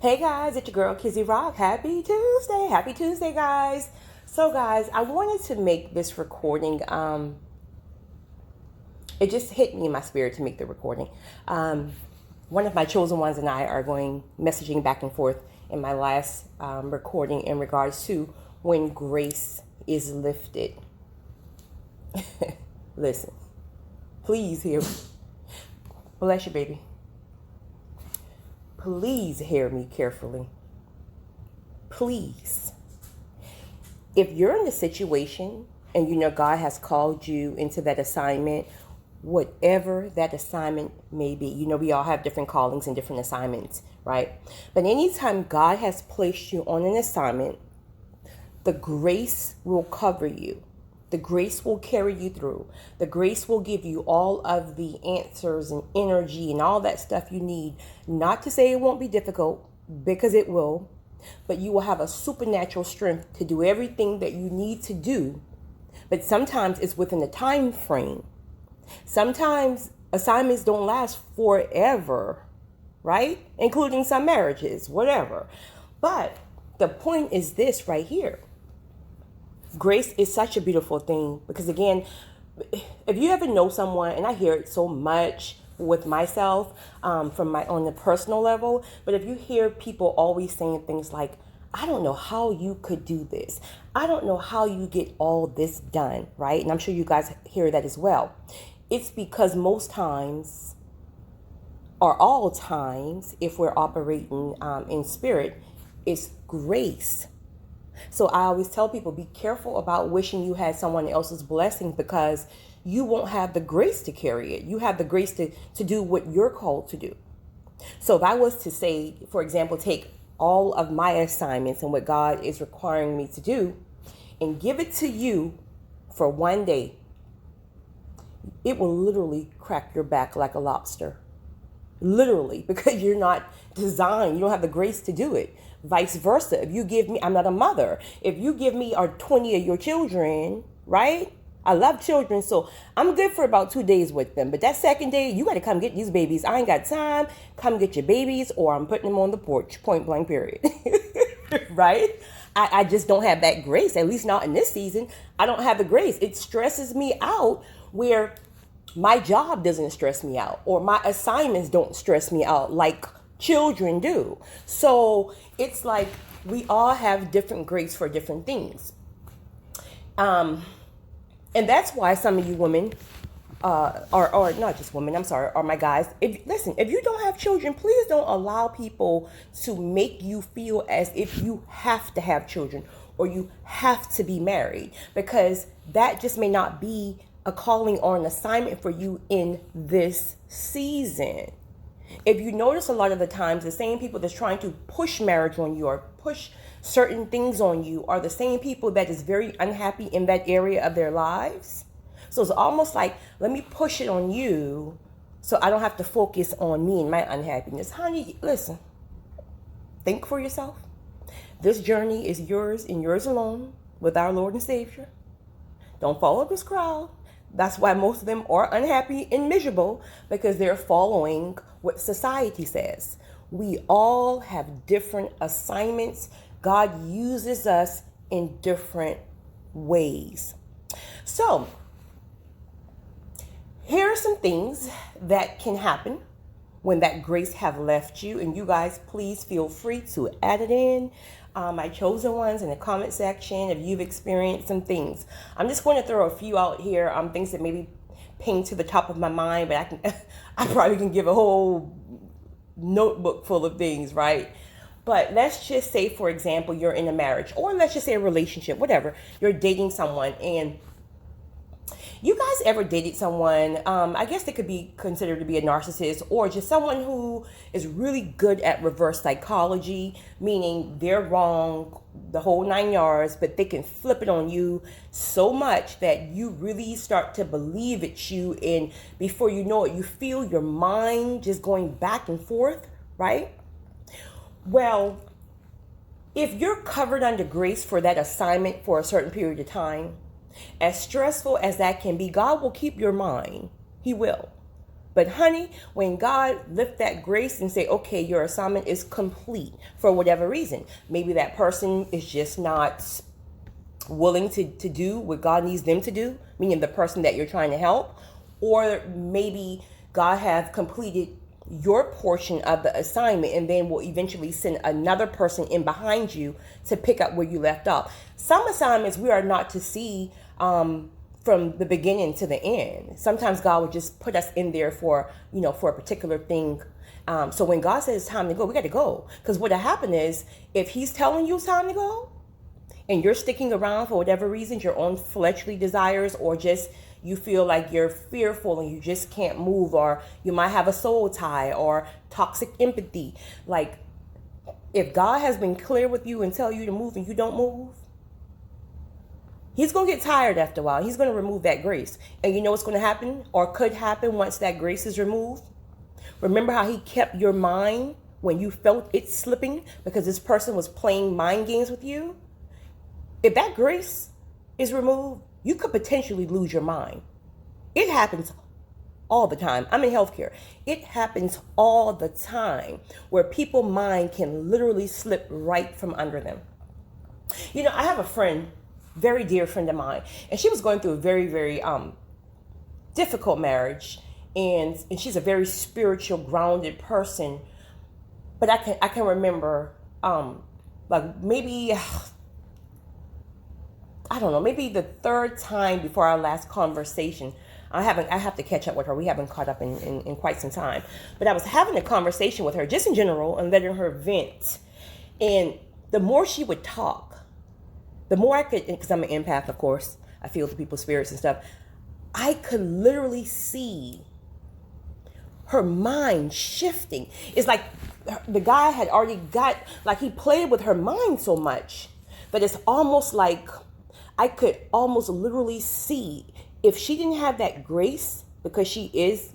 Hey guys, it's your girl Kizzy Rock. Happy Tuesday. Happy Tuesday, guys. So guys, I wanted to make this recording. It just hit me in my spirit to make the recording. One of my chosen ones and I are going messaging back and forth in my last recording in regards to when grace is lifted. Listen, please hear me. Bless you, baby. Please hear me carefully. Please. If you're in a situation and you know God has called you into that assignment, whatever that assignment may be, you know we all have different callings and different assignments, right? But anytime God has placed you on an assignment, the grace will cover you. The grace will carry you through. The grace will give you all of the answers and energy and all that stuff you need. Not to say it won't be difficult, because it will, but you will have a supernatural strength to do everything that you need to do. But sometimes it's within a time frame. Sometimes assignments don't last forever, right? Including some marriages, whatever. But the point is this right here. Grace is such a beautiful thing because, again, if you ever know someone, and I hear it so much with myself from my on the personal level, but if you hear people always saying things like, I don't know how you could do this. I don't know how you get all this done, right? And I'm sure you guys hear that as well. It's because most times, or all times, if we're operating in spirit, it's grace. So I always tell people, be careful about wishing you had someone else's blessing, because you won't have the grace to carry it. You have the grace to do what you're called to do. So if I was to say, for example, take all of my assignments and what God is requiring me to do and give it to you for one day, it will literally crack your back like a lobster. Literally, because you're not designed, you don't have the grace to do it. Vice versa. If you give me, I'm not a mother. If you give me 20 of your children, right? I love children, so I'm good for about 2 days with them. But that second day, you got to come get these babies. I ain't got time. Come get your babies, or I'm putting them on the porch, point blank, period. Right? I just don't have that grace, at least not in this season. I don't have the grace. It stresses me out where my job doesn't stress me out, or my assignments don't stress me out like children do. So it's like we all have different grace for different things. And that's why some of you women, or not just women, I'm sorry, or my guys, if you don't have children, please don't allow people to make you feel as if you have to have children or you have to be married, because that just may not be a calling or an assignment for you in this season. If you notice, a lot of the times, the same people that's trying to push marriage on you or push certain things on you are the same people that is very unhappy in that area of their lives. So it's almost like, let me push it on you so I don't have to focus on me and my unhappiness. Honey, listen, think for yourself. This journey is yours and yours alone with our Lord and Savior. Don't follow this crowd. That's why most of them are unhappy and miserable, because they're following what society says. We all have different assignments. God uses us in different ways. So, here are some things that can happen when that grace have left you. And you guys, please feel free to add it in. My chosen ones in the comment section, if you've experienced some things. I'm just going to throw a few out here, things that maybe ping to the top of my mind, but I probably can give a whole notebook full of things, right? But let's just say, for example, you're in a marriage, or let's just say a relationship, whatever. You're dating someone, and you guys ever dated someone, I guess they could be considered to be a narcissist, or just someone who is really good at reverse psychology, meaning they're wrong the whole 9 yards, but they can flip it on you so much that you really start to believe it's you, and before you know it, you feel your mind just going back and forth, right? Well, if you're covered under grace for that assignment for a certain period of time, as stressful as that can be, God will keep your mind. He will. But honey, when God lift that grace and say, okay, your assignment is complete for whatever reason. Maybe that person is just not willing to do what God needs them to do, meaning the person that you're trying to help. Or maybe God have completed your portion of the assignment and then will eventually send another person in behind you to pick up where you left off. Some assignments we are not to see from the beginning to the end. Sometimes God would just put us in there for a particular thing. So when God says it's time to go, we got to go. Because what will happen is, if he's telling you it's time to go and you're sticking around for whatever reasons, your own fleshly desires, or just you feel like you're fearful and you just can't move, or you might have a soul tie or toxic empathy. Like, if God has been clear with you and tell you to move and you don't move, he's going to get tired after a while. He's going to remove that grace. And you know what's going to happen, or could happen once that grace is removed? Remember how he kept your mind when you felt it slipping because this person was playing mind games with you? If that grace is removed, you could potentially lose your mind. It happens all the time. I'm in healthcare. It happens all the time where people's mind can literally slip right from under them. You know, I have a friend, very dear friend of mine, and she was going through a very, very difficult marriage, and she's a very spiritual, grounded person. But I can remember, like maybe, I don't know, maybe the third time before our last conversation. I have to catch up with her. We haven't caught up in quite some time. But I was having a conversation with her just in general and letting her vent. And the more she would talk, the more I could, because I'm an empath, of course, I feel the people's spirits and stuff. I could literally see her mind shifting. It's like the guy had already he played with her mind so much that it's almost like I could almost literally see, if she didn't have that grace, because she is,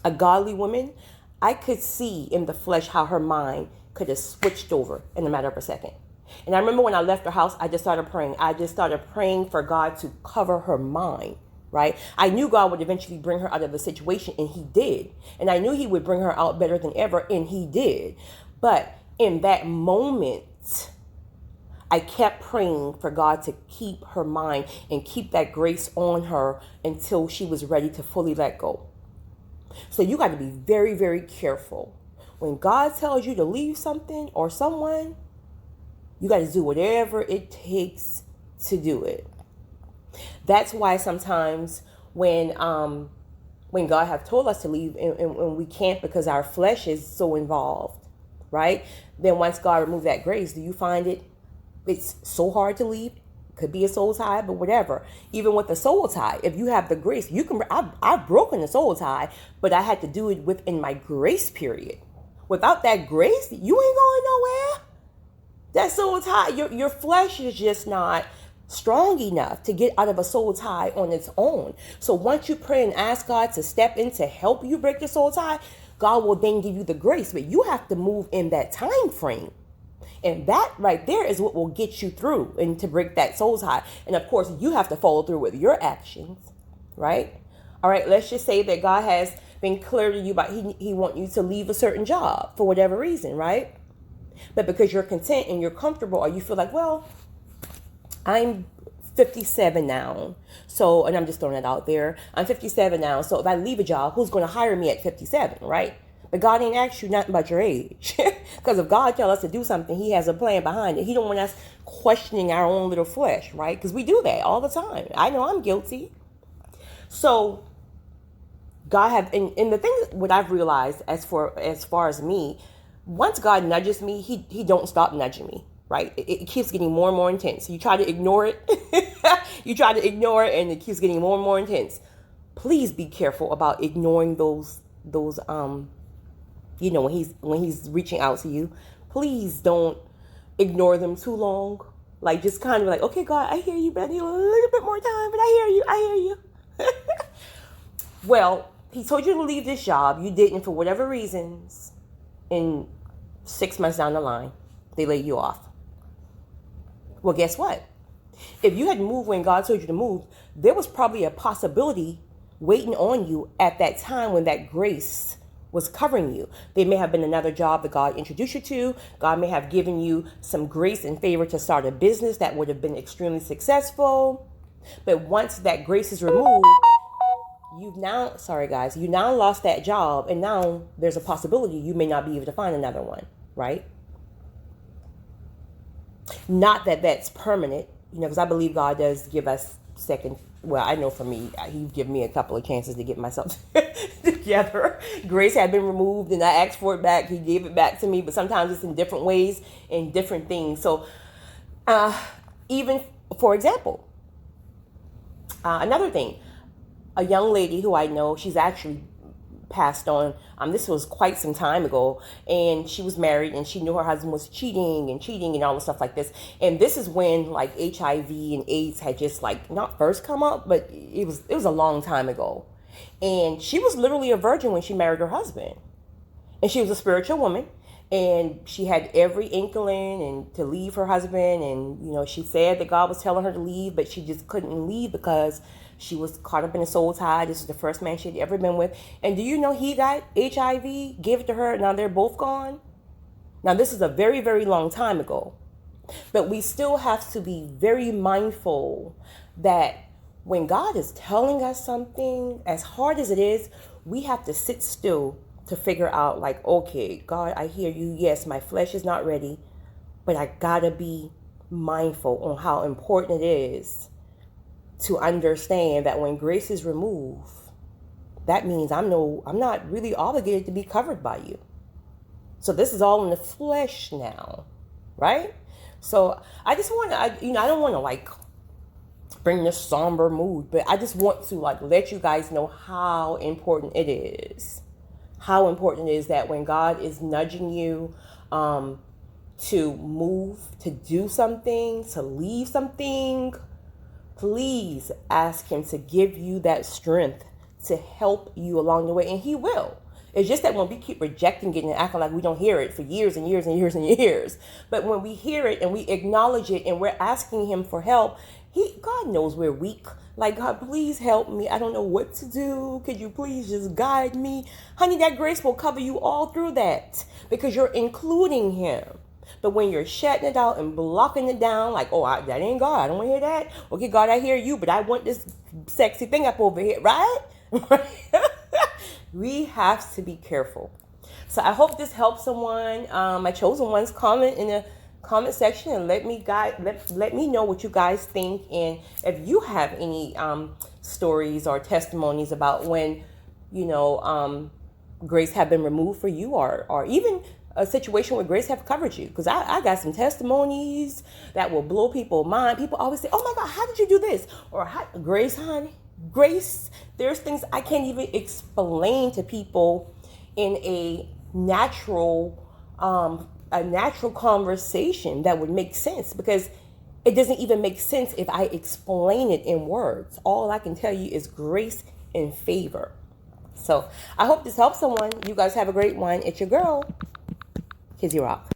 a godly woman, I could see in the flesh how her mind could have switched over in a matter of a second. And I remember when I left her house, I just started praying. I just started praying for God to cover her mind, right? I knew God would eventually bring her out of the situation, and he did. And I knew he would bring her out better than ever, and he did. But in that moment, I kept praying for God to keep her mind and keep that grace on her until she was ready to fully let go. So you got to be very, very careful. When God tells you to leave something or someone, you got to do whatever it takes to do it. That's why sometimes when God have told us to leave and we can't because our flesh is so involved, right? Then once God removed that grace, do you find it's so hard to leave? Could be a soul tie, but whatever. Even with a soul tie, if you have the grace, you can. I've broken a soul tie, but I had to do it within my grace period. Without that grace, you ain't going nowhere. That soul tie, your flesh is just not strong enough to get out of a soul tie on its own. So once you pray and ask God to step in to help you break the soul tie, God will then give you the grace. But you have to move in that time frame. And that right there is what will get you through and to break that soul tie. And of course, you have to follow through with your actions, right? All right, let's just say that God has been clear to you about he want you to leave a certain job for whatever reason, right? But because you're content and you're comfortable, or you feel like, well, I'm 57 now. So, and I'm just throwing it out there. I'm 57 now. So if I leave a job, who's going to hire me at 57, right? But God ain't asked you nothing about your age. Because if God tells us to do something, he has a plan behind it. He don't want us questioning our own little flesh, right? Because we do that all the time. I know I'm guilty. So God have, and the thing, what I've realized as far as me, once God nudges me, he don't stop nudging me, right? It keeps getting more and more intense. You try to ignore it. You try to ignore it, and it keeps getting more and more intense. Please be careful about ignoring those when he's reaching out to you. Please don't ignore them too long. Like, just kind of like, okay, God, I hear you, but I need a little bit more time, but I hear you. Well, he told you to leave this job. You didn't for whatever reasons. And 6 months down the line, they laid you off. Well, guess what? If you had moved when God told you to move, there was probably a possibility waiting on you at that time when that grace was covering you. There may have been another job that God introduced you to. God may have given you some grace and favor to start a business that would have been extremely successful. But once that grace is removed, you now lost that job, and now there's a possibility you may not be able to find another one, right? Not that that's permanent, because I believe God does give us second. Well, I know for me, He gave me a couple of chances to get myself together. Grace had been removed, and I asked for it back. He gave it back to me, but sometimes it's in different ways and different things. So, even for example, another thing, a young lady who I know, she's actually passed on. This was quite some time ago, and she was married, and she knew her husband was cheating and all the stuff like this. And this is when like HIV and AIDS had just like not first come up, but it was a long time ago. And she was literally a virgin when she married her husband, and she was a spiritual woman, and she had every inkling and to leave her husband. And she said that God was telling her to leave, but she just couldn't leave because she was caught up in a soul tie. This is the first man she'd ever been with. And do you know he got HIV, gave it to her, now they're both gone? Now, this is a very, very long time ago. But we still have to be very mindful that when God is telling us something, as hard as it is, we have to sit still to figure out, like, okay, God, I hear you. Yes, my flesh is not ready, but I gotta be mindful on how important it is to understand that when grace is removed, that means I'm not really obligated to be covered by you. So this is all in the flesh now, right? So I just want to, I don't want to like bring this somber mood, but I just want to like let you guys know how important it is. How important it is that when God is nudging you to move, to do something, to leave something, please ask Him to give you that strength to help you along the way, and He will. It's just that when we keep rejecting it and acting like we don't hear it for years and years and years and years, but when we hear it and we acknowledge it and we're asking Him for help, God knows we're weak. Like, God, please help me. I don't know what to do. Could you please just guide me? Honey, that grace will cover you all through that because you're including Him. But when you're shutting it out and blocking it down, like, that ain't God. I don't want to hear that. Okay, God, I hear you, but I want this sexy thing up over here, right? We have to be careful. So I hope this helps someone. My chosen ones, comment in the comment section and let me know what you guys think, and if you have any stories or testimonies about when grace have been removed for you, or even a situation where grace have covered you, because I got some testimonies that will blow people's mind. People always say, oh my God, how did you do this? Or grace, honey, grace, there's things I can't even explain to people in a natural conversation that would make sense, because it doesn't even make sense if I explain it in words. All I can tell you is grace and favor. So I hope this helps someone. You guys have a great one. It's your girl, Kizzy Rock.